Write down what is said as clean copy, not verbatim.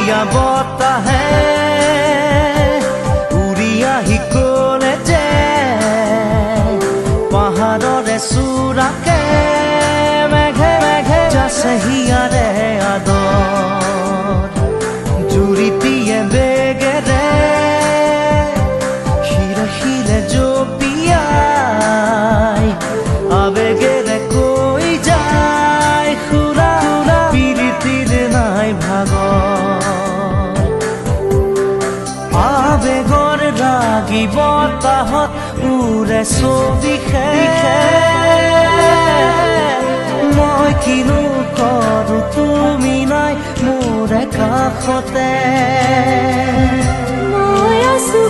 বতাহে উৰি আহি ক'লে যে পাহাৰৰে চূড়াকে মেঘে মেঘে যাছে হিয়াৰে আদৰ জুৰিটিয়ে বেগেৰে শিৰে শিৰে জপিয়াই আবেগেৰে কৈ যায় খুৰা পিৰিতিৰ নাই ভাগৰ আবেগৰ লাগি বতাহত উৰে ছবিখে মই কিনো কৰো তুমি নাই মোৰ কাষতে মই আছো